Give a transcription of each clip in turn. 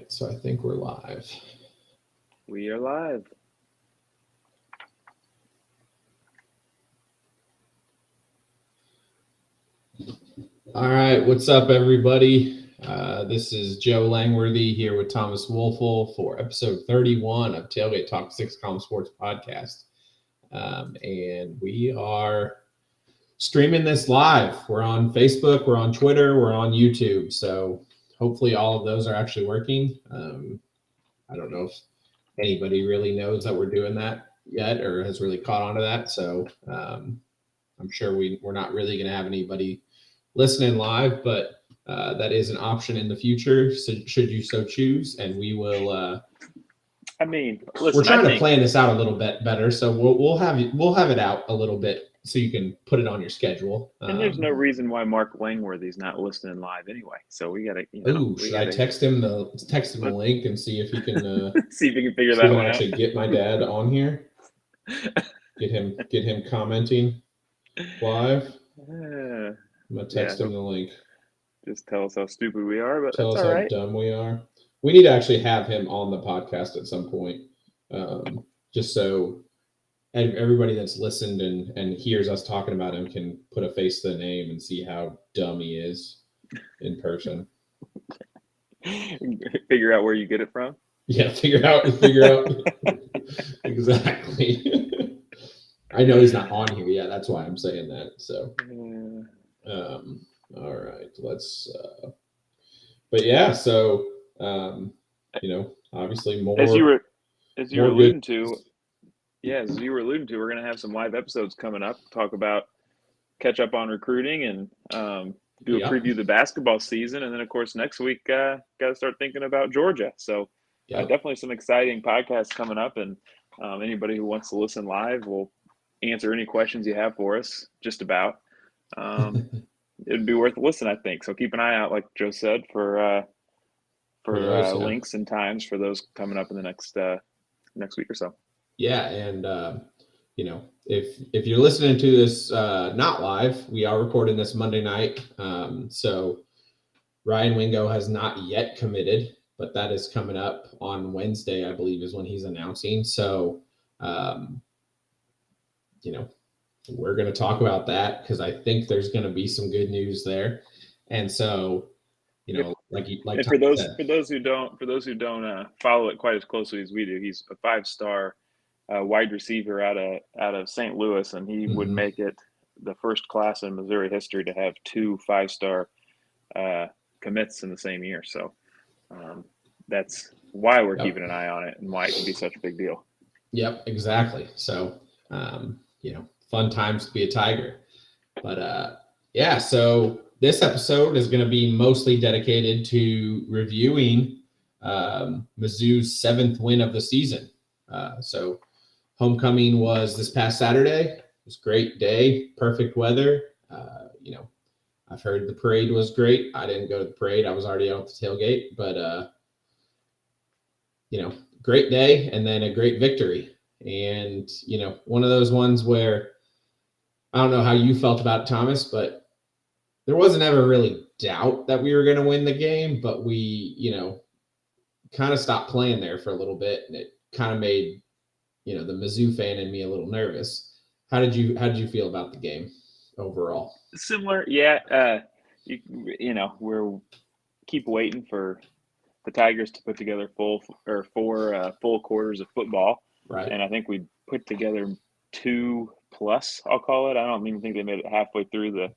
so I think we're live. We are live. All right, what's up, everybody? This is Joe Langworthy here with Thomas Wolfel for episode 31 of Tailgate Talk 6 Column Sports Podcast. And we are streaming this live. We're on Facebook, we're on Twitter, we're on YouTube. So hopefully all of those are actually working. I don't know if anybody really knows that we're doing that yet or has really caught on to that. So I'm sure we're not really going to have anybody listening live, but that is an option in the future. So should you so choose, and we will. Listen, we're trying to plan this out a little bit better, so we'll have it out a little bit so you can put it on your schedule. And there's no reason why Mark Langworthy's not listening live anyway. So we gotta. Should I text him the link and see if he can see if he can figure that one out? Actually, get my dad on here. Get him commenting live. I'm gonna text him the link. Just tell us how stupid we are, but tell that's us all how right. dumb we are. We need to actually have him on the podcast at some point, just so everybody that's listened and hears us talking about him can put a face to the name and see how dumb he is in person. Figure out where you get it from. Yeah, figure out exactly. I know he's not on here yet. That's why I'm saying that. So, all right, let's. But yeah, so obviously more. As you were alluding to, we're going to have some live episodes coming up. Catch up on recruiting and do a preview of the basketball season, and then of course next week got to start thinking about Georgia. So definitely some exciting podcasts coming up, and anybody who wants to listen live will answer any questions you have for us. Just about. It'd be worth a listen, I think. So keep an eye out, like Joe said, for links and times for those coming up in the next week or so. Yeah, and if you're listening to this not live, we are recording this Monday night. So Ryan Wingo has not yet committed, but that is coming up on Wednesday, I believe, is when he's announcing. So we're going to talk about that because I think there's going to be some good news there. And so, for those who don't follow it quite as closely as we do, he's a 5-star wide receiver out of St. Louis, and he would make it the first class in Missouri history to have 2 5-star commits in the same year. So that's why we're keeping an eye on it and why it can be such a big deal. Yep, exactly. So fun times to be a Tiger. But so this episode is going to be mostly dedicated to reviewing Mizzou's 7th win of the season. So homecoming was this past Saturday. It was a great day, perfect weather. I've heard the parade was great. I didn't go to the parade. I was already out at the tailgate, but great day and then a great victory. And, one of those ones where I don't know how you felt about it, Thomas, but there wasn't ever really doubt that we were going to win the game, but we, kind of stopped playing there for a little bit, and it kind of made, the Mizzou fan in me a little nervous. How did you feel about the game overall? Similar, yeah. We're keep waiting for the Tigers to put together 4 full quarters of football, right? And I think we put together 2+, I'll call it. I don't even think they made it halfway through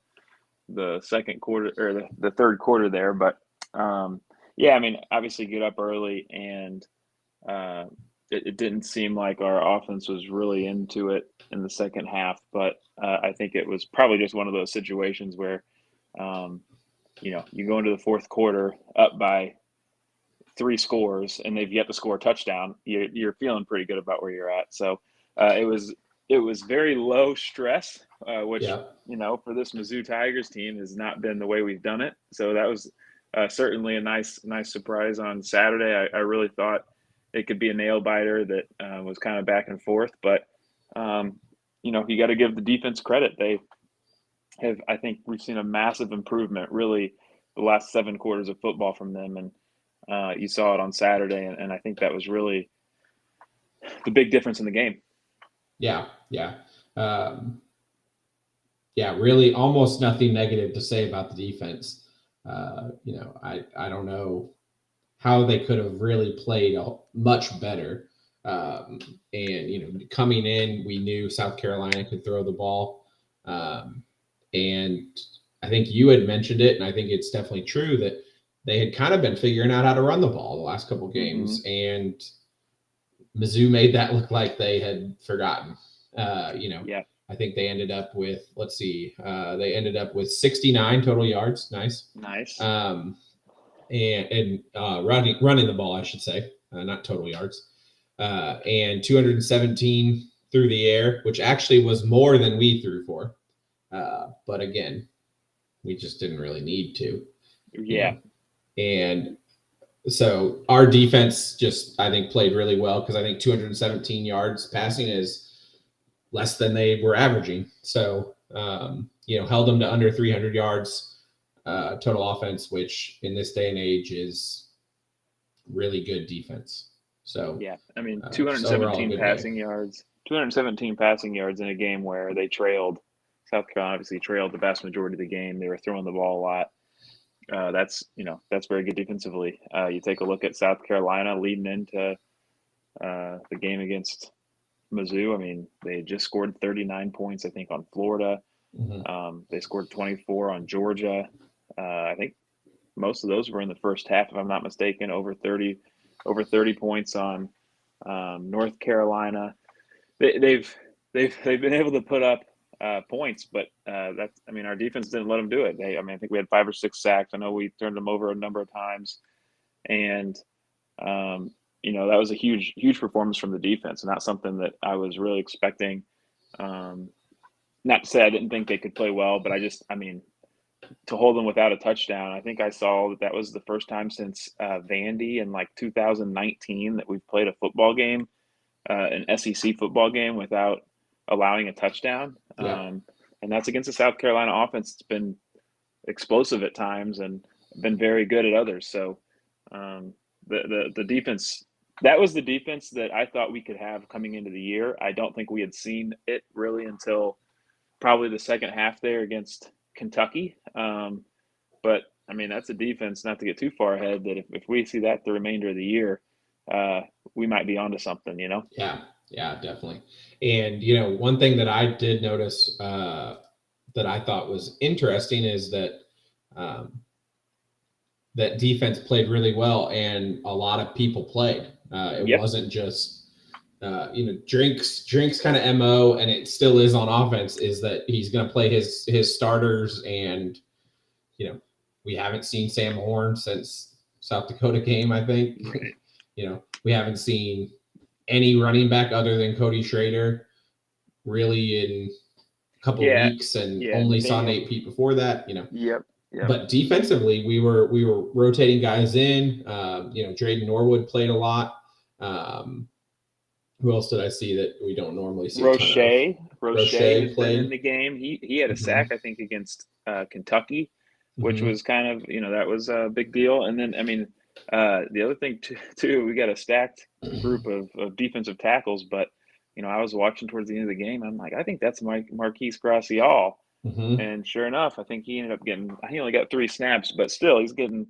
the second quarter or the third quarter there, but obviously get up early, and it didn't seem like our offense was really into it in the second half, but I think it was probably just one of those situations where you go into the fourth quarter up by 3 scores and they've yet to score a touchdown. You're feeling pretty good about where you're at. So it was very low stress, which for this Mizzou Tigers team has not been the way we've done it. So that was certainly a nice surprise on Saturday. I really thought it could be a nail biter that was kind of back and forth, but you got to give the defense credit. They have, I think we've seen a massive improvement really the last 7 quarters of football from them, and You saw it on Saturday, and I think that was really the big difference in the game. Yeah. Really almost nothing negative to say about the defense. I don't know how they could have really played much better. Coming in, we knew South Carolina could throw the ball. And I think you had mentioned it, and I think it's definitely true that they had kind of been figuring out how to run the ball the last couple games, and Mizzou made that look like they had forgotten. Yeah. I think they ended up with, they ended up with 69 total yards. Nice. And running the ball, I should say, not total yards, and 217 through the air, which actually was more than we threw for. But again, we just didn't really need to. Yeah. And so our defense just, I think, played really well, because I think 217 yards passing is less than they were averaging. So, held them to under 300 yards total offense, which in this day and age is really good defense. So, yeah, I mean, 217 passing yards, 217 passing yards in a game where they trailed. South Carolina obviously trailed the vast majority of the game. They were throwing the ball a lot. That's very good defensively. You take a look at South Carolina leading into the game against Mizzou. I mean, they just scored 39 points, I think, on Florida. They scored 24 on Georgia. I think most of those were in the first half, if I'm not mistaken. Over 30 points on North Carolina. They've been able to put up points, but our defense didn't let them do it. I think we had 5 or 6 sacks. I know we turned them over a number of times, and that was a huge performance from the defense, and that's something that I was really expecting. Not to say I didn't think they could play well, but to hold them without a touchdown, I think I saw that was the first time since Vandy in 2019 that we've played a football game, an SEC football game, without allowing a touchdown. Yeah. And that's against the South Carolina offense. It's been explosive at times and been very good at others. So the defense, that was the defense that I thought we could have coming into the year. I don't think we had seen it really until probably the second half there against Kentucky. But that's a defense, not to get too far ahead, that if we see that the remainder of the year, we might be onto something, Yeah, definitely. And, one thing that I did notice that I thought was interesting is that that defense played really well, and a lot of people played. It wasn't just Drink's kind of MO, and it still is on offense, is that he's going to play his starters, and we haven't seen Sam Horn since South Dakota game, I think. Right. We haven't seen any running back other than Cody Schrader really in a couple of weeks, and only saw Nate Pete before that. Yep. But defensively, we were rotating guys in. Drayden Norwood played a lot. Who else did I see that we don't normally see? Roche has played. Been in the game. He had a sack, I think, against Kentucky, which was kind of, that was a big deal. And then, the other thing too, we got a stacked group of defensive tackles, but I was watching towards the end of the game. I'm like, I think that's Marquise Gracial. And sure enough, I think he ended up he only got 3 snaps, but still he's getting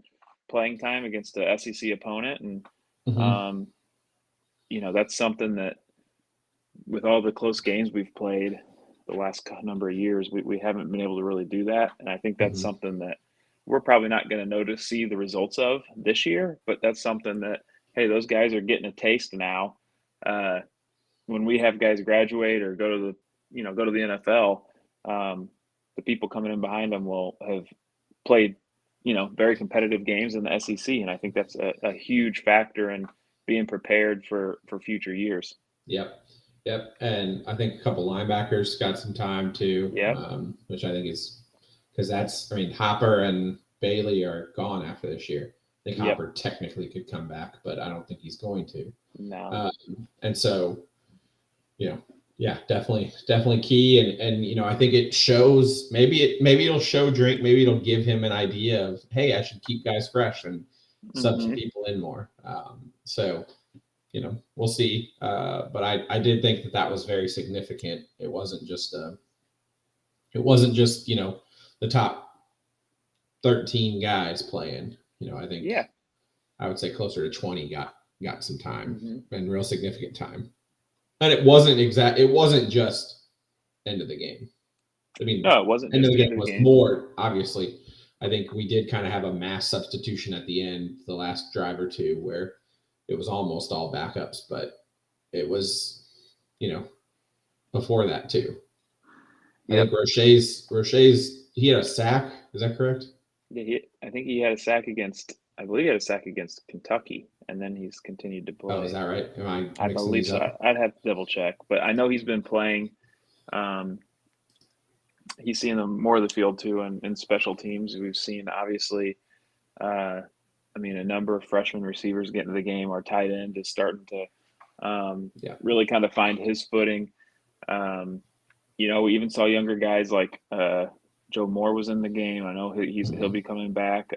playing time against a SEC opponent. And, that's something that with all the close games we've played the last number of years, we haven't been able to really do that. And I think that's something that we're probably not going to see the results of this year, but that's something that, hey, those guys are getting a taste now. When we have guys graduate or go to the NFL, the people coming in behind them will have played, very competitive games in the SEC. And I think that's a huge factor in being prepared for future years. Yep. And I think a couple linebackers got some time too, which I think is because Hopper and Bailey are gone after this year. I think Hopper technically could come back, but I don't think he's going to. No. And so, definitely key. And I think it shows, maybe it'll show Drake, maybe it'll give him an idea of, hey, I should keep guys fresh. And, sub some people in more. So, we'll see. But I did think that was very significant. It wasn't just the top 13 guys playing. I think I would say closer to 20 got some time and real significant time. And it wasn't just end of the game. I mean, no, it wasn't. End of the game was more, obviously. I think we did kind of have a mass substitution at the end, the last drive or two, where it was almost all backups, but it was, before that too. I think Roche's he had a sack. Is that correct? Yeah, I think he had a sack against Kentucky, and then he's continued to play. Oh, is that right? I believe so. I'd have to double check, but I know he's been playing. He's seeing more of the field too, and in special teams. We've seen obviously, a number of freshman receivers get into the game. Our tight end is starting to really kind of find his footing. We even saw younger guys like Joe Moore was in the game. I know he'll be coming back.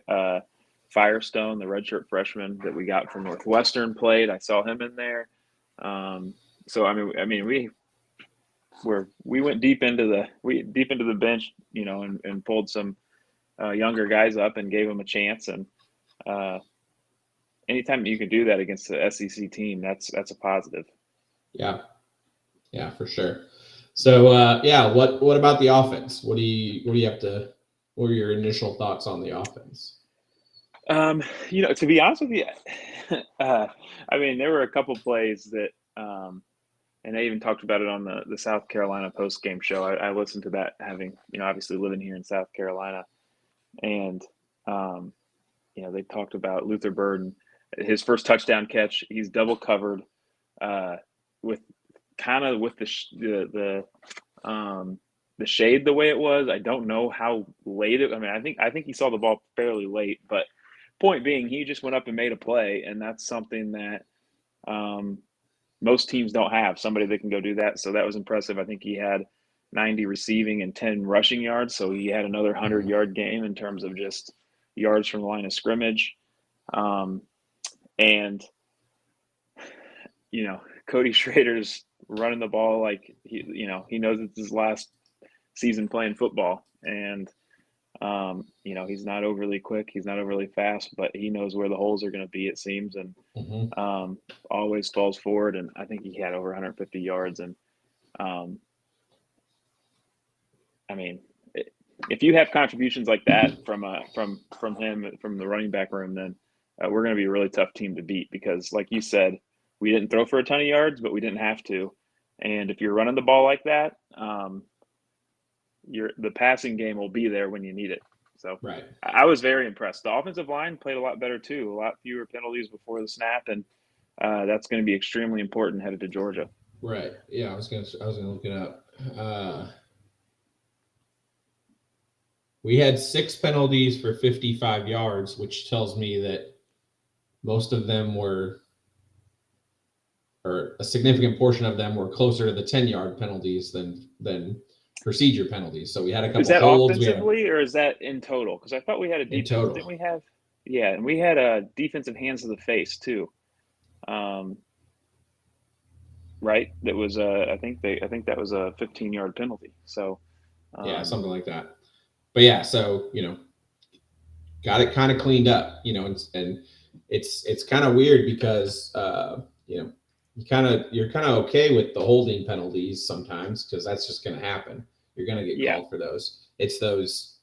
Firestone, the redshirt freshman that we got from Northwestern, played. I saw him in there. We went deep into the bench, and pulled some younger guys up and gave them a chance. And anytime you can do that against the SEC team, that's a positive. Yeah, for sure. So what about the offense? What are your initial thoughts on the offense? To be honest with you, there were a couple plays that, and I even talked about it on the South Carolina post-game show. I listened to that, having, obviously living here in South Carolina. And, they talked about Luther Burden, his first touchdown catch. He's double covered with the shade the way it was. I don't know how late it. I think he saw the ball fairly late, but point being, he just went up and made a play, and that's something that most teams don't have, somebody that can go do that. So that was impressive. I think he had 90 receiving and 10 rushing yards, so he had another 100-yard game in terms of just yards from the line of scrimmage. And Cody Schrader's running the ball like he knows it's his last season playing football, and he's not overly quick, he's not overly fast, but he knows where the holes are going to be, it seems, and always falls forward. And I think he had over 150 yards. And if you have contributions like that from him, from the running back room, then we're going to be a really tough team to beat, because like you said, we didn't throw for a ton of yards, but we didn't have to. And if you're running the ball like that, the passing game will be there when you need it. So right. I was very impressed. The offensive line played a lot better too, a lot fewer penalties before the snap, and that's going to be extremely important headed to Georgia. Right. Yeah, I was gonna look it up. We had 6 penalties for 55 yards, which tells me that most of them were, or a significant portion of them were closer to the 10-yard penalties than procedure penalties. So we had a couple. Is that holds. Offensively, or is that in total? Because I thought we had a defense. In total. Didn't we have? Yeah, and we had a defensive hands to the face too. Right. That was I think that was a 15-yard penalty. So. Yeah, something like that. But yeah, so got it kind of cleaned up, and it's kind of weird because you're kind of okay with the holding penalties sometimes, because that's just going to happen. You're going to get called for those. It's those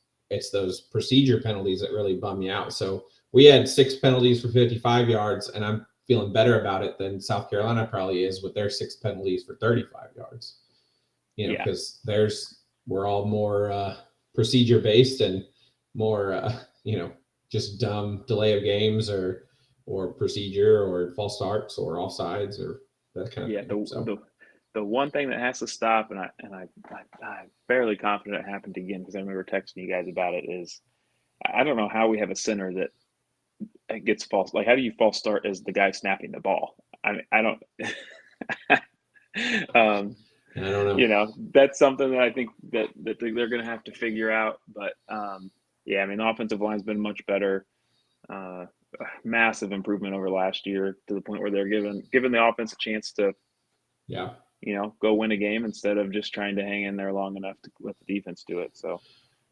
procedure penalties that really bum me out. So we had 6 penalties for 55 yards, and I'm feeling better about it than South Carolina probably is with their 6 penalties for 35 yards. Because we're all more procedure based and more just dumb delay of games or procedure or false starts or offsides or that kind of thing. So the one thing that has to stop, and I'm fairly confident it happened again, because I remember texting you guys about it, is I don't know how we have a center that gets false. Like, how do you false start as the guy snapping the ball? I don't. I don't know. That's something that I think that they're going to have to figure out. But the offensive line's been much better. massive improvement over last year to the point where they're giving the offense a chance to, go win a game instead of just trying to hang in there long enough to let the defense do it. So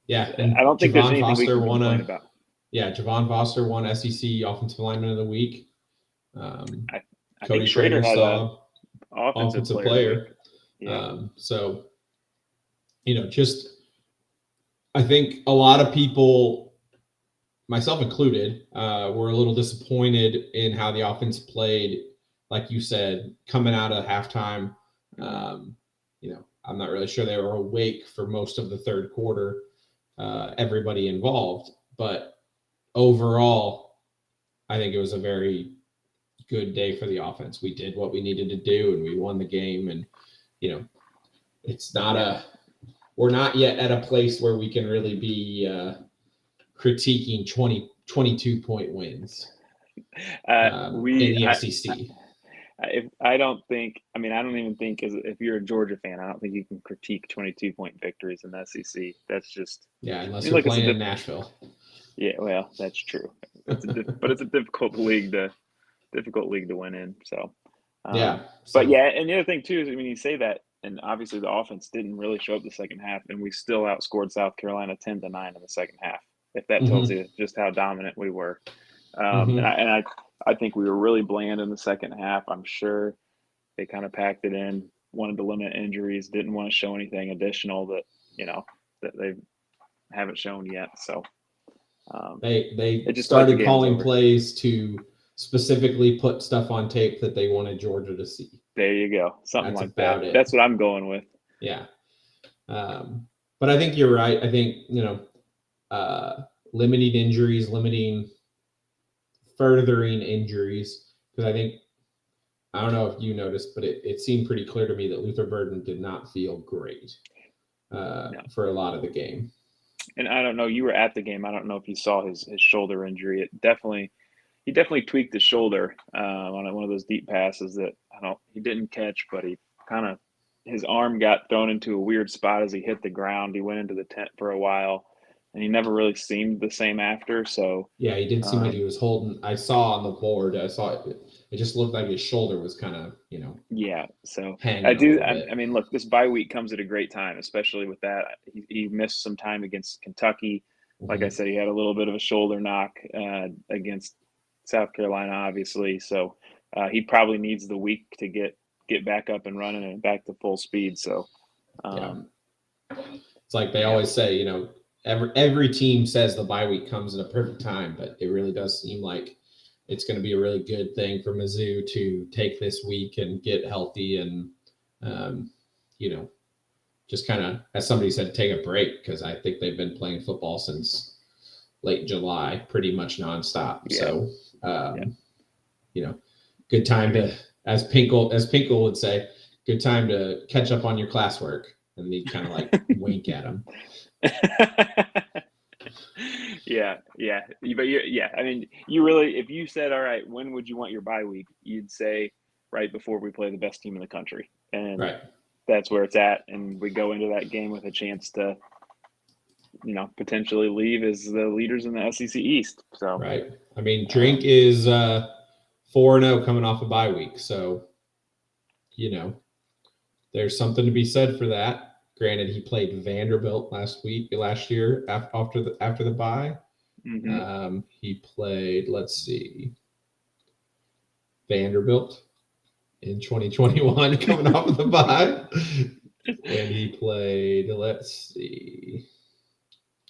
and I don't think there's Javon anything we Foster can complain about. Yeah, Javon Foster won SEC Offensive Lineman of the Week. I Cody think Schrader had saw offensive player. Yeah. So, I think a lot of people, myself included, were a little disappointed in how the offense played. Like you said, coming out of halftime, I'm not really sure they were awake for most of the third quarter, everybody involved. But overall, I think it was a very good day for the offense. We did what we needed to do, and we won the game. And, it's not we're not yet at a place where we can really be critiquing 22-point wins in the SEC. I don't even think if you're a Georgia fan, I don't think you can critique 22-point victories in the SEC. That's just unless you're playing in Nashville. Yeah, well, that's true. But it's a difficult league to win in. So and the other thing too is you say that, and obviously the offense didn't really show up the second half, and we still outscored South Carolina 10-9 in the second half. If that tells you just how dominant we were, and I think we were really bland in the second half. I'm sure they kind of packed it in, wanted to limit injuries, didn't want to show anything additional that they haven't shown yet. So they just started calling plays to specifically put stuff on tape that they wanted Georgia to see. There you go. Something like that. That's what I'm going with. Yeah. But I think you're right. I think, limiting injuries, furthering injuries, because I don't know if you noticed, but it seemed pretty clear to me that Luther Burden did not feel great for a lot of the game. And I don't know, you were at the game. I don't know if you saw his shoulder injury. He definitely tweaked his shoulder on one of those deep passes that he didn't catch, but he his arm got thrown into a weird spot as he hit the ground. He went into the tent for a while, and he never really seemed the same after. So yeah, he didn't seem like he was holding. I saw on the board. I saw it. It just looked like his shoulder was kind of, Yeah. So hanging I mean, look, this bye week comes at a great time, especially with that. He missed some time against Kentucky. Like I said, he had a little bit of a shoulder knock against South Carolina, obviously. So he probably needs the week to get back up and running and back to full speed. So it's like they always say, every team says the bye week comes at a perfect time, but it really does seem like it's going to be a really good thing for Mizzou to take this week and get healthy and, just kind of, as somebody said, take a break, because I think they've been playing football since late July, pretty much nonstop. Yeah. So, good time to, as Pinkle would say, good time to catch up on your classwork. And he kind of like wink at him. Yeah. But I mean, you really, if you said, all right, when would you want your bye week? You'd say right before we play the best team in the country. And that's where it's at. And we go into that game with a chance to, potentially leave as the leaders in the SEC East. So, right. I mean, Drink is 4-0 coming off a bye week. So, there's something to be said for that. Granted, he played Vanderbilt last year after the bye. He played, Vanderbilt in 2021 coming off of the bye. And he played,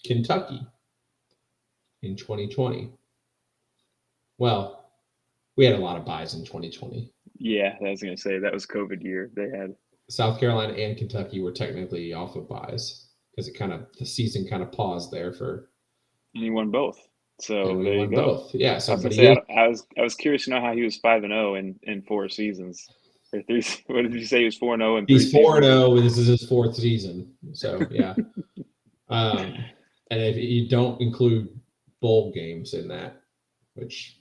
Kentucky in 2020. Well, we had a lot of buys in 2020. Yeah, I was going to say that was COVID year. They had South Carolina and Kentucky were technically off of buys because the season kind of paused there for. And he won both. So there you go. Both. Yeah. So I was curious to know how he was 5-0 in 4 seasons. Or 3. What did you say? He was 4-0 in 3 seasons? He's 4-0. This is his 4th season. So yeah. And if you don't include bowl games in that, which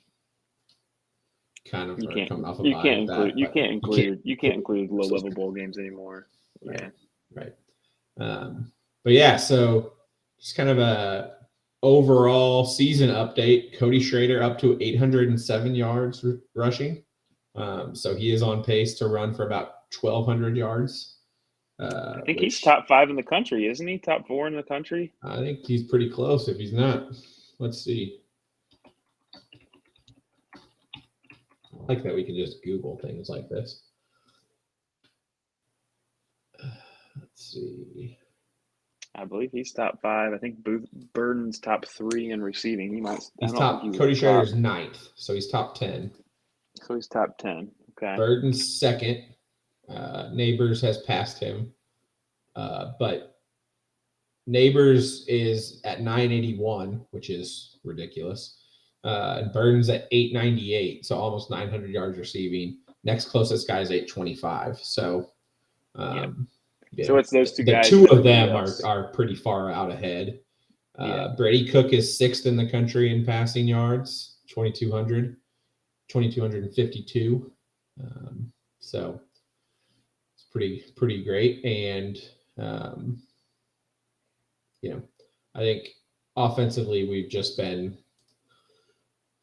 kind of coming off of you can't include low level bowl games anymore. Right. But yeah, so just kind of a overall season update, Cody Schrader up to 807 yards rushing. So he is on pace to run for about 1,200 yards. I think he's top 5 in the country, isn't he? Top 4 in the country? I think he's pretty close if he's not. Let's see. I like that we can just Google things like this. Let's see. I believe he's top 5. I think Burden's top 3 in receiving. He's top. Cody Schrader's 9th, so he's top 10. So he's top 10. Okay. Burden's 2nd. Neighbors has passed him, but Neighbors is at 981, which is ridiculous. And Burden's at 898, so almost 900 yards receiving. Next closest guy is 825. So, so it's those two guys. The two of them are pretty far out ahead. Brady Cook is 6th in the country in passing yards, 2,252. So it's pretty great. And, I think offensively we've just been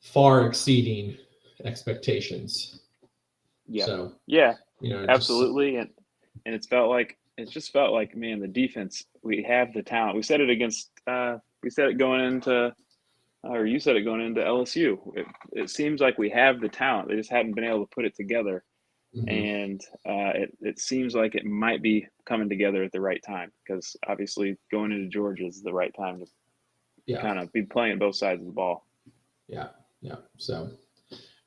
far exceeding expectations. Yeah. So, absolutely. And it just felt like, man, the defense, we have the talent. We said it going into LSU. It seems like we have the talent. They just haven't been able to put it together. Mm-hmm. And it seems like it might be coming together at the right time, because obviously going into Georgia is the right time to kind of be playing both sides of the ball. Yeah. So,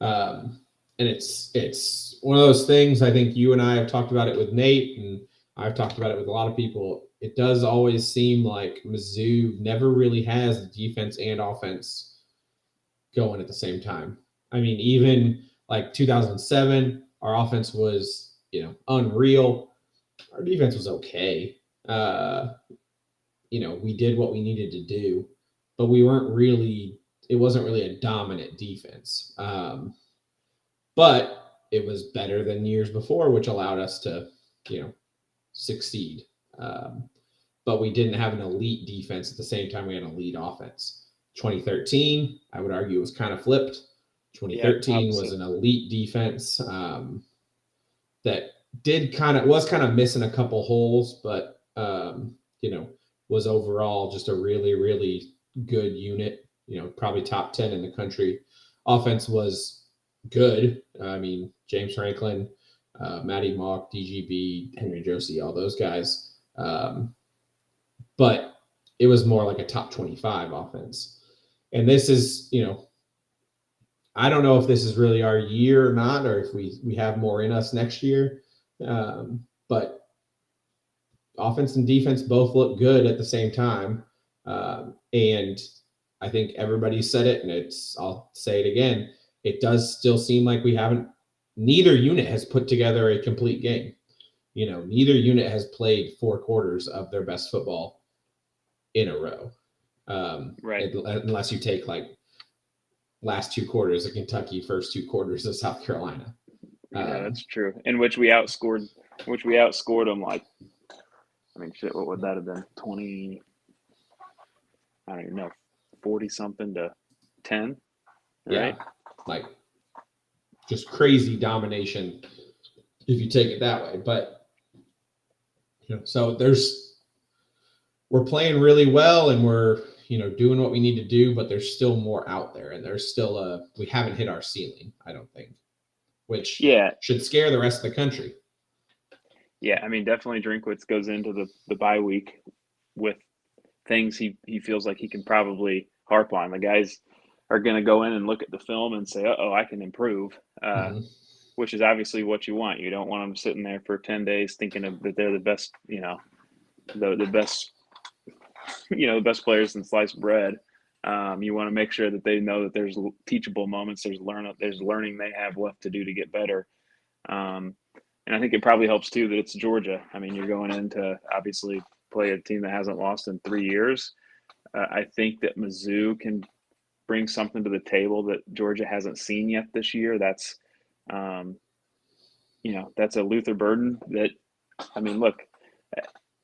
and it's one of those things. I think you and I have talked about it with Nate, and I've talked about it with a lot of people. It does always seem like Mizzou never really has the defense and offense going at the same time. I mean, even like 2007, our offense was, unreal. Our defense was okay. We did what we needed to do, but it wasn't really a dominant defense. But it was better than years before, which allowed us to, succeed. But we didn't have an elite defense at the same time we had an elite offense. 2013, I would argue, was kind of flipped. 2013 was an elite defense that was kind of missing a couple holes, but was overall just a really, really good unit. Probably top 10 in the country. Offense was good. I mean, James Franklin, Matty Mock, DGB, Henry Josie, all those guys. But it was more like a top 25 offense. And this is, I don't know if this is really our year or not, or if we have more in us next year. But offense and defense both look good at the same time. And I think everybody said it, and I'll say it again. It does still seem like neither unit has put together a complete game. Neither unit has played 4 quarters of their best football in a row. Right. Unless you take like last 2 quarters of Kentucky, first 2 quarters of South Carolina. Yeah, that's true. In which we outscored them like, shit, what would that have been? 20, I don't even know, 40 something to 10. Right? Yeah. Like just crazy domination if you take it that way. But so we're playing really well, and we're doing what we need to do, but there's still more out there, and there's still we haven't hit our ceiling, I don't think, which should scare the rest of the country. Yeah, definitely Drinkwitz goes into the bye week with things he feels like he can probably harp on. The guys are going to go in and look at the film and say, I can improve, which is obviously what you want. You don't want them sitting there for 10 days thinking that they're the best, the best, the best players in sliced bread. You want to make sure that they know that there's teachable moments, there's learning they have left to do to get better. And I think it probably helps too that it's Georgia. You're going in to obviously play a team that hasn't lost in 3 years. I think that Mizzou can bring something to the table that Georgia hasn't seen yet this year. That's, that's a Luther Burden that, look,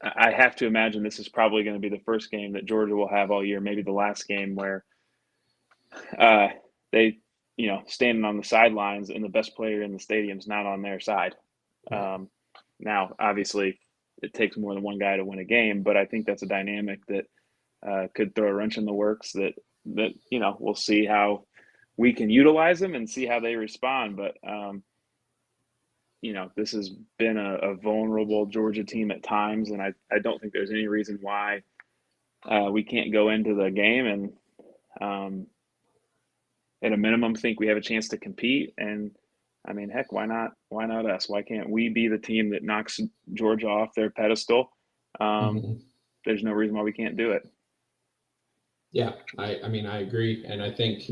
I have to imagine this is probably going to be the first game that Georgia will have all year, maybe the last game where they, standing on the sidelines and the best player in the stadium's not on their side. Right. Now, obviously, it takes more than one guy to win a game, but I think that's a dynamic that could throw a wrench in the works. That we'll see how we can utilize them and see how they respond. But this has been a vulnerable Georgia team at times, and I don't think there's any reason why we can't go into the game and at a minimum think we have a chance to compete. And I mean, heck, why not? Why not us? Why can't we be the team that knocks Georgia off their pedestal? There's no reason why we can't do it. Yeah, I mean, I agree, and I think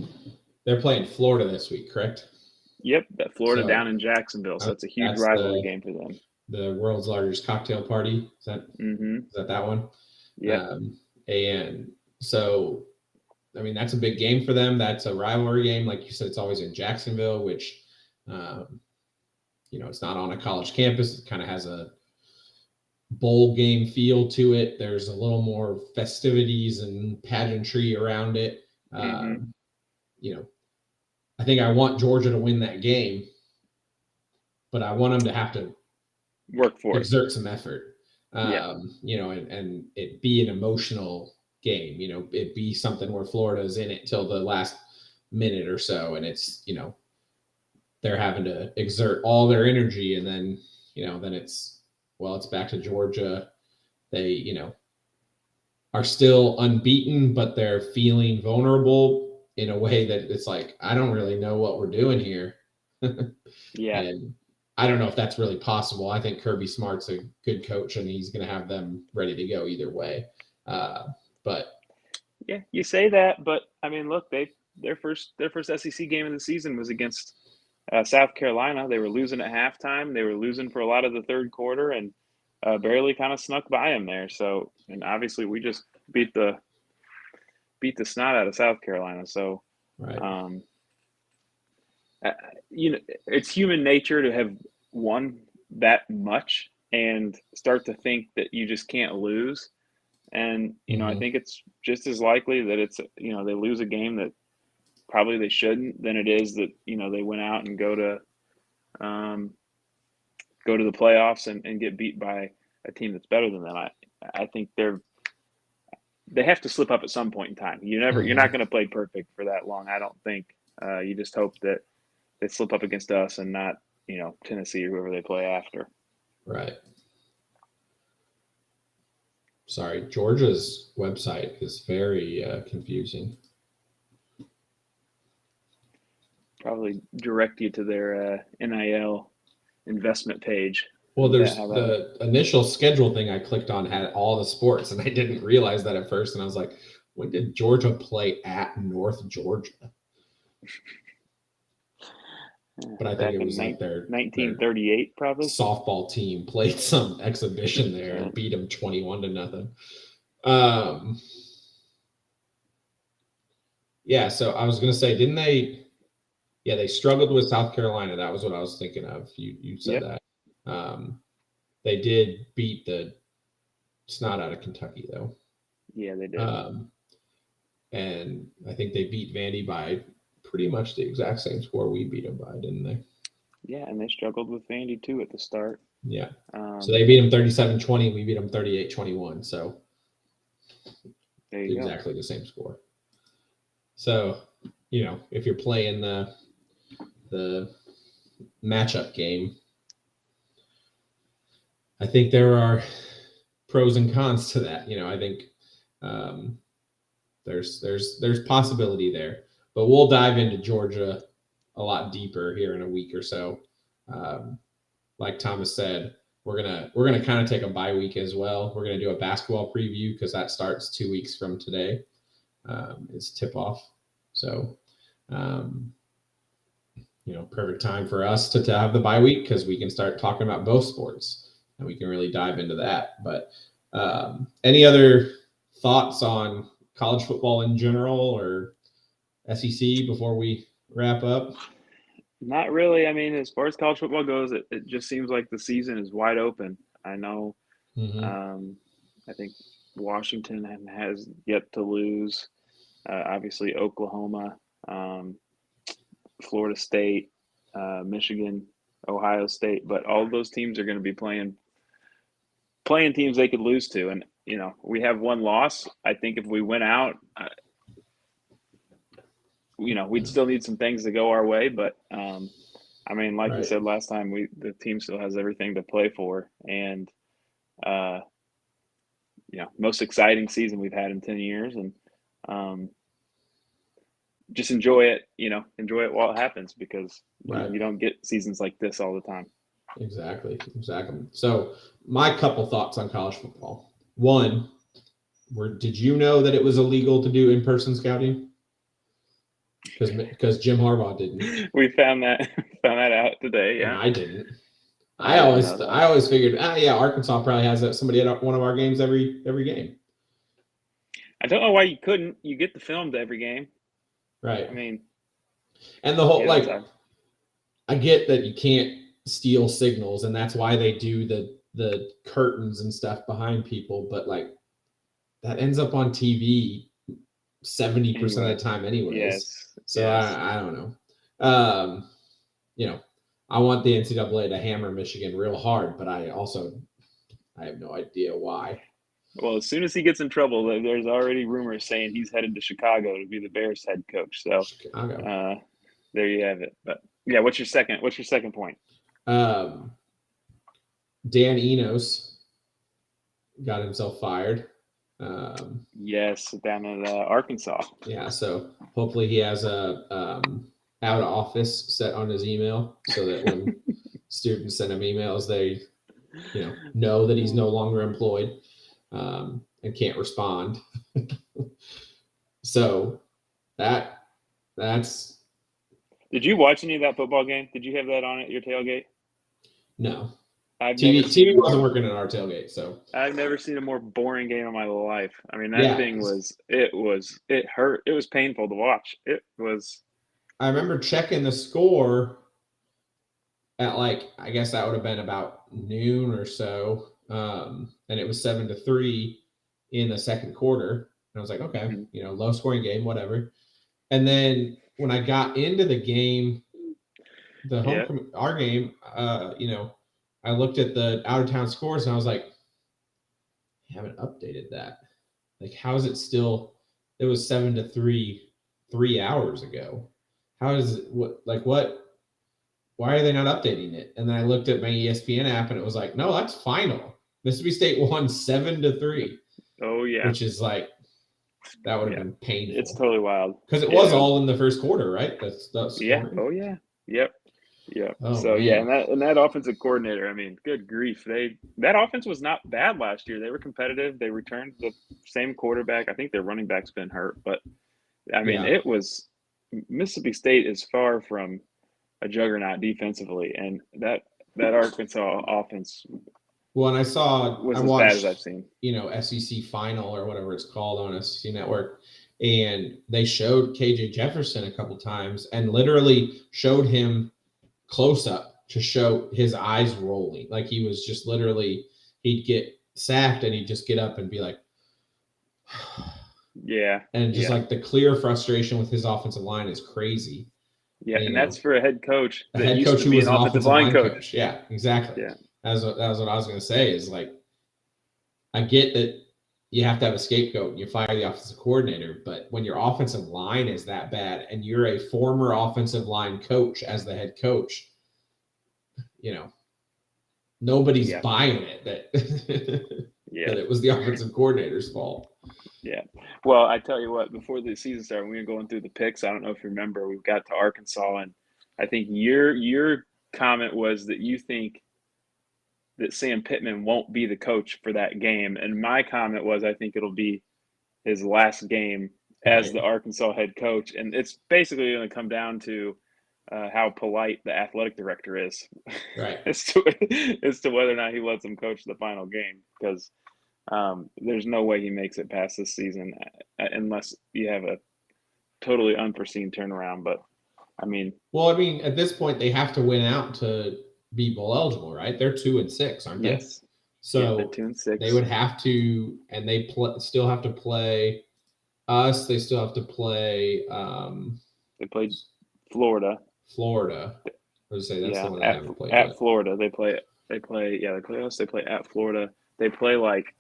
they're playing Florida this week, correct? Yep, that Florida So, down in Jacksonville, so it's a huge rivalry game for them. The world's largest cocktail party. Is that one? Yeah. And so, I mean, that's a big game for them. That's a rivalry game, like you said. It's always in Jacksonville, which it's not on a college campus. It kind of has a bowl game feel to it. There's a little more festivities and pageantry around it. I think I want Georgia to win that game, but I want them to have to work for exert some effort. Yeah. And it be an emotional game. It be something where Florida's in it till the last minute or so, and it's they're having to exert all their energy, and then then it's back to Georgia. They are still unbeaten, but they're feeling vulnerable in a way that it's like, I don't really know what we're doing here. Yeah. And I don't know if that's really possible. I think Kirby Smart's a good coach, and he's going to have them ready to go either way. But yeah, you say that, but I mean, look, their first SEC game of the season was against South Carolina. They were losing at halftime. They were losing for a lot of the third quarter, and barely kind of snuck by them there. So, and obviously, we just beat the snot out of South Carolina. So, right. It's human nature to have won that much and start to think that you just can't lose. And, I think it's just as likely that it's, they lose a game that probably they shouldn't than it is that, they went out and go to the playoffs and get beat by a team that's better than them. I think they have to slip up at some point in time. You're not going to play perfect for that long. I don't think. You just hope that they slip up against us and not, Tennessee or whoever they play after. Right. Sorry, Georgia's website is very confusing. Probably direct you to their NIL investment page. Well, there's the initial schedule thing I clicked on had all the sports, and I didn't realize that at first. And I was like, when did Georgia play at North Georgia? But I think it was like their 1938, probably. Softball team played some exhibition there and beat them 21-0. Yeah, so I was gonna say, didn't they? Yeah, they struggled with South Carolina. That was what I was thinking of. You said that. They did beat the snot out of Kentucky, though. Yeah, they did. And I think they beat Vandy by pretty much the exact same score we beat them by, didn't they? Yeah, and they struggled with Vandy, too, at the start. Yeah. So they beat them 37-20. We beat them 38-21. So exactly the same score. So, if you're playing the matchup game, I think there are pros and cons to that. I think there's possibility there, but we'll dive into Georgia a lot deeper here in a week or so. Like Thomas said, we're gonna kind of take a bye week as well. We're gonna do a basketball preview because that starts 2 weeks from today. It's tip off, so perfect time for us to have the bye week because we can start talking about both sports and we can really dive into that. But any other thoughts on college football in general or SEC before we wrap up? Not really. I mean, as far as college football goes, it just seems like the season is wide open. I know I think Washington has yet to lose. Obviously, Oklahoma, Florida State, Michigan, Ohio State, but all of those teams are going to be playing teams they could lose to, and we have one loss. I think if we went out, we'd still need some things to go our way, but I mean, like you said last time, the team still has everything to play for, and most exciting season we've had in 10 years, and just enjoy it. Enjoy it while it happens, because you don't get seasons like this all the time. Exactly. So my couple thoughts on college football. One, did you know that it was illegal to do in-person scouting? Because Jim Harbaugh didn't. We found that out today. Yeah, and I didn't. I always figured, Arkansas probably has somebody at one of our games every game. I don't know why you couldn't. You get the film to every game, right? I mean, and the whole I get that you can't steal signals, and that's why they do the curtains and stuff behind people, but that ends up on TV 70% of the time anyways. Yes. So yes. I don't know. I want the NCAA to hammer Michigan real hard, but I have no idea why. Well, as soon as he gets in trouble, there's already rumors saying he's headed to Chicago to be the Bears head coach. So there you have it. But yeah, what's your second point? Dan Enos got himself fired. Yes, down at Arkansas. Yeah, so hopefully he has a out of office set on his email, so that when students send him emails, they know that he's no longer employed and can't respond. So that's. Did you watch any of that football game? Did you have that on at your tailgate? No. TV wasn't working at our tailgate, so I've never seen a more boring game of my life. I mean, that thing it hurt. It was painful to watch. It was. I remember checking the score at I guess that would have been about noon or so, and it was 7-3 in the second quarter. And I was like, okay, low scoring game, whatever. And then when I got into the game, our game, I looked at the out of town scores and I was like, I haven't updated that. How is it still? It was 7-3 3 hours ago. How is it? What? Why are they not updating it? And then I looked at my ESPN app and it was like, no, that's final. Mississippi State won 7-3. Oh yeah, which is that would have been painful. It's totally wild because it was all in the first quarter, right? That's yeah. Oh yeah. Yep. Yeah. Oh, so man. and that offensive coordinator, I mean, good grief. That offense was not bad last year. They were competitive. They returned the same quarterback. I think their running back's been hurt, but I mean, it was Mississippi State is far from a juggernaut defensively, and that Arkansas offense. Well, and I watched, bad as I've seen. SEC Final or whatever it's called on SEC Network, and they showed KJ Jefferson a couple times and literally showed him close up to show his eyes rolling. He was just literally, he'd get sacked and he'd just get up and be like, yeah. And just the clear frustration with his offensive line is crazy. Yeah, and that's for a head coach. A head coach who was an offensive line coach. Yeah, exactly. Yeah. That was what I was going to say is I get that you have to have a scapegoat and you fire the offensive coordinator, but when your offensive line is that bad and you're a former offensive line coach as the head coach, nobody's buying it that it was the offensive coordinator's fault. Yeah. Well, I tell you what, before the season started, we were going through the picks. I don't know if you remember, we got to Arkansas, and I think your comment was that you think that Sam Pittman won't be the coach for that game. And my comment was, I think it'll be his last game as the Arkansas head coach. And it's basically going to come down to how polite the athletic director is, right? as to whether or not he lets him coach the final game, because there's no way he makes it past this season unless you have a totally unforeseen turnaround. But I mean, at this point they have to win out to be bowl eligible, right? They're 2-6, aren't they? Yes. So they're 2-6. they would have to, and they still have to play us. They still have to play They played Florida. Florida. I was say that's the one they haven't played at yet. Florida. They play us. They play at Florida. They play like,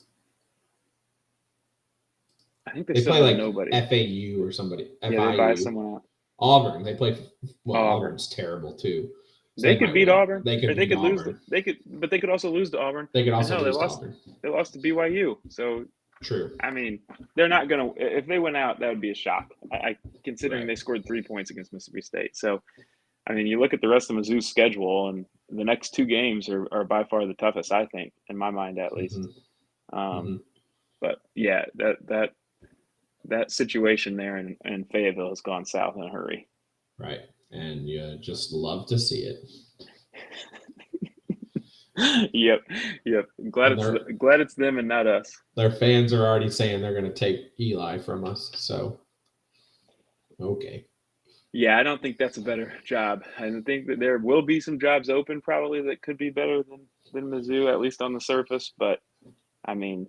I think They still play have like nobody. FAU or somebody. Yeah, they buy someone out. Auburn. They play. Well, Auburn. Auburn's terrible too. So they could beat Auburn. They could lose. Auburn. But they could also lose to Auburn. They could also lose to Auburn. They lost to BYU. So true. I mean, they're not gonna. If they went out, that would be a shock. Considering they scored 3 points against Mississippi State. So, I mean, you look at the rest of Mizzou's schedule, and the next 2 games are by far the toughest, I think, in my mind at least. But yeah, that situation there in Fayetteville has gone south in a hurry. Right. And you just love to see it. Yep. Glad it's them and not us. Their fans are already saying they're going to take Eli from us. So, okay. Yeah, I don't think that's a better job. I think that there will be some jobs open probably that could be better than Mizzou, at least on the surface. But I mean,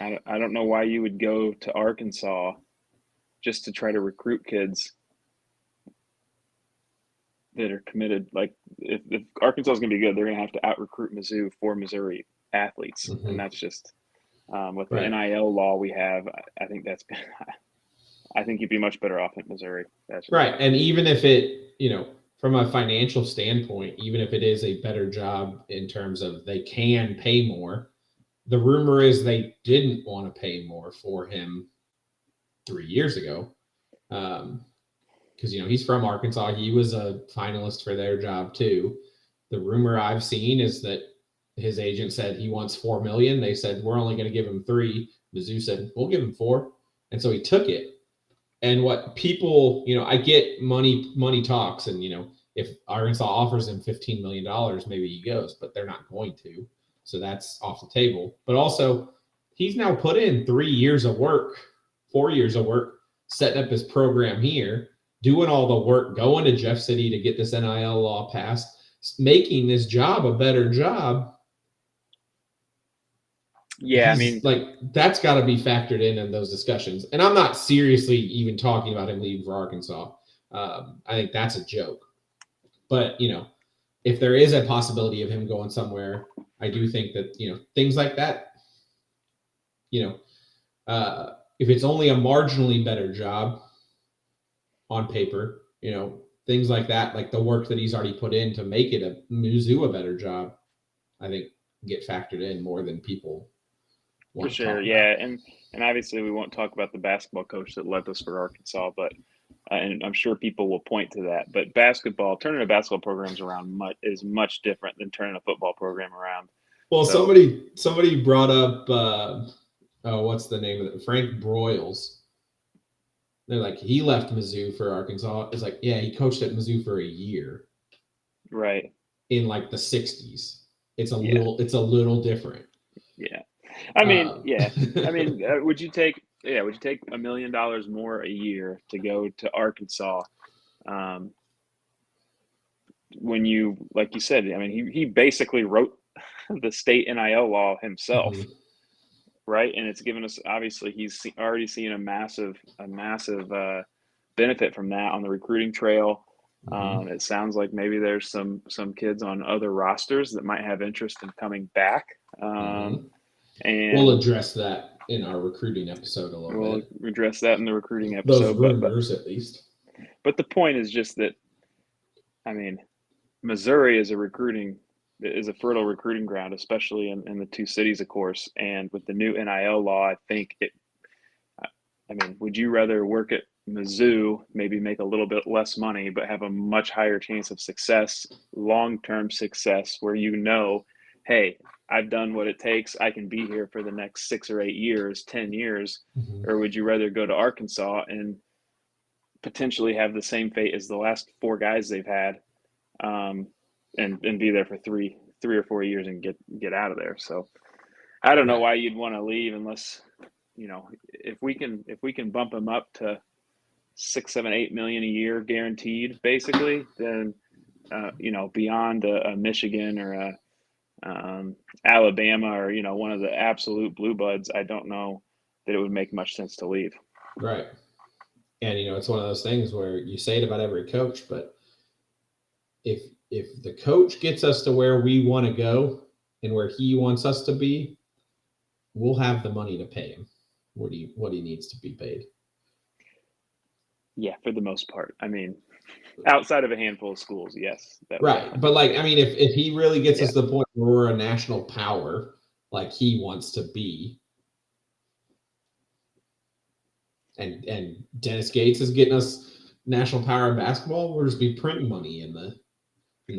I don't know why you would go to Arkansas just to try to recruit kids that are committed. Like if Arkansas is going to be good, they're going to have to out-recruit Mizzou for Missouri athletes. And that's just with the NIL law we have, I think I think you'd be much better off at Missouri. That's right. And even if it, from a financial standpoint, even if it is a better job in terms of they can pay more, the rumor is they didn't want to pay more for him 3 years ago. Because, he's from Arkansas. He was a finalist for their job too. The rumor I've seen is that his agent said he wants $4 million. They said, we're only going to give him $3 million. Mizzou said, we'll give him $4 million. And so he took it. And what people, I get money talks. And, if Arkansas offers him $15 million, maybe he goes, but they're not going to. So that's off the table. But also, he's now put in 3 years of work, 4 years of work, setting up his program here, doing all the work, going to Jeff City to get this NIL law passed, making this job a better job. Yeah, I mean, that's got to be factored in those discussions. And I'm not seriously even talking about him leaving for Arkansas. I think that's a joke. But, if there is a possibility of him going somewhere, I do think that, things like that, if it's only a marginally better job on paper, things like that, like the work that he's already put in to make it a Mizzou a better job, I think get factored in more than people want to talk about. Yeah. And obviously we won't talk about the basketball coach that left us for Arkansas, but and I'm sure people will point to that. But turning a basketball programs around is much different than turning a football program around. Well, so, somebody brought up, what's the name of it? Frank Broyles. They're like, he left Mizzou for Arkansas. It's like, yeah, he coached at Mizzou for a year. Right. In like the 60s. It's a little different. Yeah. I mean, would you take $1 million more a year to go to Arkansas? When you, like you said, I mean, he basically wrote the state NIL law himself, right? And it's given us, obviously, he's already seen a massive benefit from that on the recruiting trail. It sounds like maybe there's some kids on other rosters that might have interest in coming back. And we'll address that in our recruiting episode a little bit. We'll address that in the recruiting episode. Those rumors, at least. But the point is just that, I mean, Missouri is a fertile recruiting ground, especially in the 2 cities, of course. And with the new NIL law, I think would you rather work at Mizzou, maybe make a little bit less money, but have a much higher chance of success, long-term success, where hey, I've done what it takes. I can be here for the next 6 or 8 years, 10 years. Or would you rather go to Arkansas and potentially have the same fate as the last 4 guys they've had, and be there for 3 or 4 years and get out of there? So I don't know why you'd want to leave unless, if we can bump him up to 6, 7, 8 million a year guaranteed, basically, then beyond a Michigan or Alabama or, one of the absolute blue bloods, I don't know that it would make much sense to leave. Right. And, it's one of those things where you say it about every coach, but if the coach gets us to where we want to go and where he wants us to be, we'll have the money to pay him what he needs to be paid. Yeah, for the most part. I mean, outside of a handful of schools, yes. Right. But if he really gets us to the point where we're a national power like he wants to be, and Dennis Gates is getting us national power in basketball, we'll just be printing money in the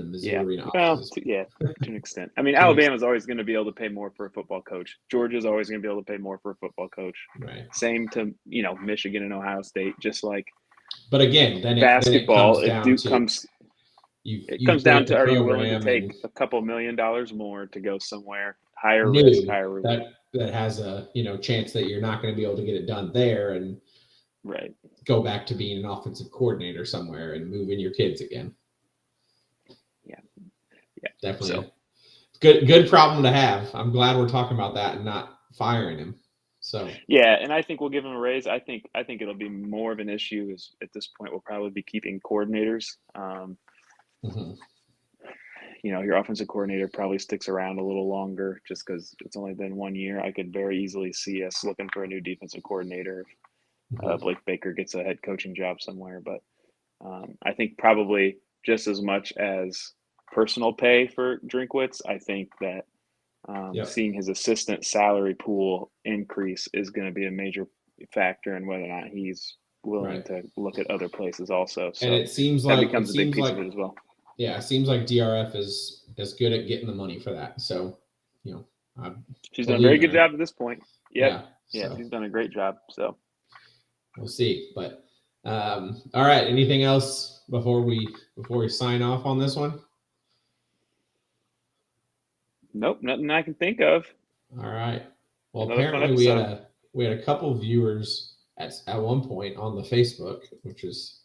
Missouri offices. To an extent. I mean, Alabama's always going to be able to pay more for a football coach. Georgia's always going to be able to pay more for a football coach. Right. Same to, Michigan and Ohio State, just like but again, then basketball, it comes down to are you willing to take a couple $1 million more to go somewhere higher risk, higher reward? That has a chance that you're not going to be able to get it done there and right go back to being an offensive coordinator somewhere and move in your kids again. Yeah, definitely. So, good problem to have. I'm glad we're talking about that and not firing him. So yeah, and I think we'll give him a raise. I think it'll be more of an issue is at this point we'll probably be keeping coordinators. Your offensive coordinator probably sticks around a little longer just because it's only been 1 year. I could very easily see us looking for a new defensive coordinator if Blake Baker gets a head coaching job somewhere. But I think probably just as much as personal pay for Drinkwitz, I think that seeing his assistant salary pool increase is going to be a major factor in whether or not he's willing to look at other places also. So and it seems that like becomes a big piece of it as well. Yeah, it seems like DRF is good at getting the money for that. So, she's done a very good job at this point. Yep. Yeah, so she's done a great job. So we'll see. But all right, anything else before we sign off on this one? Nope, nothing I can think of. All right. Well, apparently we had a couple viewers at one point on the Facebook, which is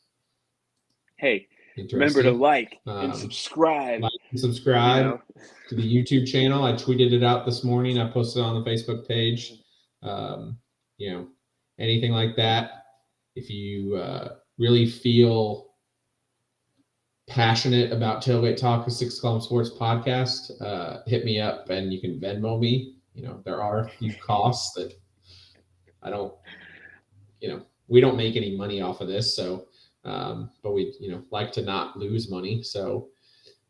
remember to like and subscribe. To the YouTube channel. I tweeted it out this morning. I posted it on the Facebook page. Anything like that. If you really feel passionate about Tailgate Talk, a 6 Column Sports podcast, hit me up and you can Venmo me. There are a few costs that I don't, we don't make any money off of this. So, but we, like to not lose money. So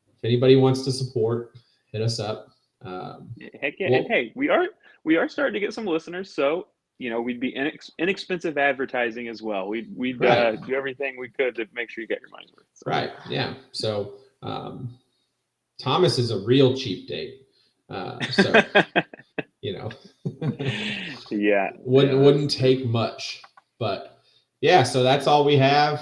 if anybody wants to support, hit us up. Heck yeah. And hey, we are starting to get some listeners. So, we'd be inexpensive advertising as well. We'd do everything we could to make sure you get your money's worth. So. Right. Yeah. So, Thomas is a real cheap date. So, wouldn't take much, but yeah, so that's all we have.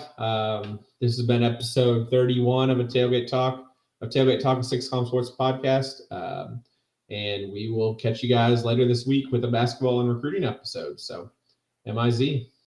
This has been episode 31 of Tailgate Talk, a 6 Column Sports podcast. And we will catch you guys later this week with a basketball and recruiting episode. So, MIZ.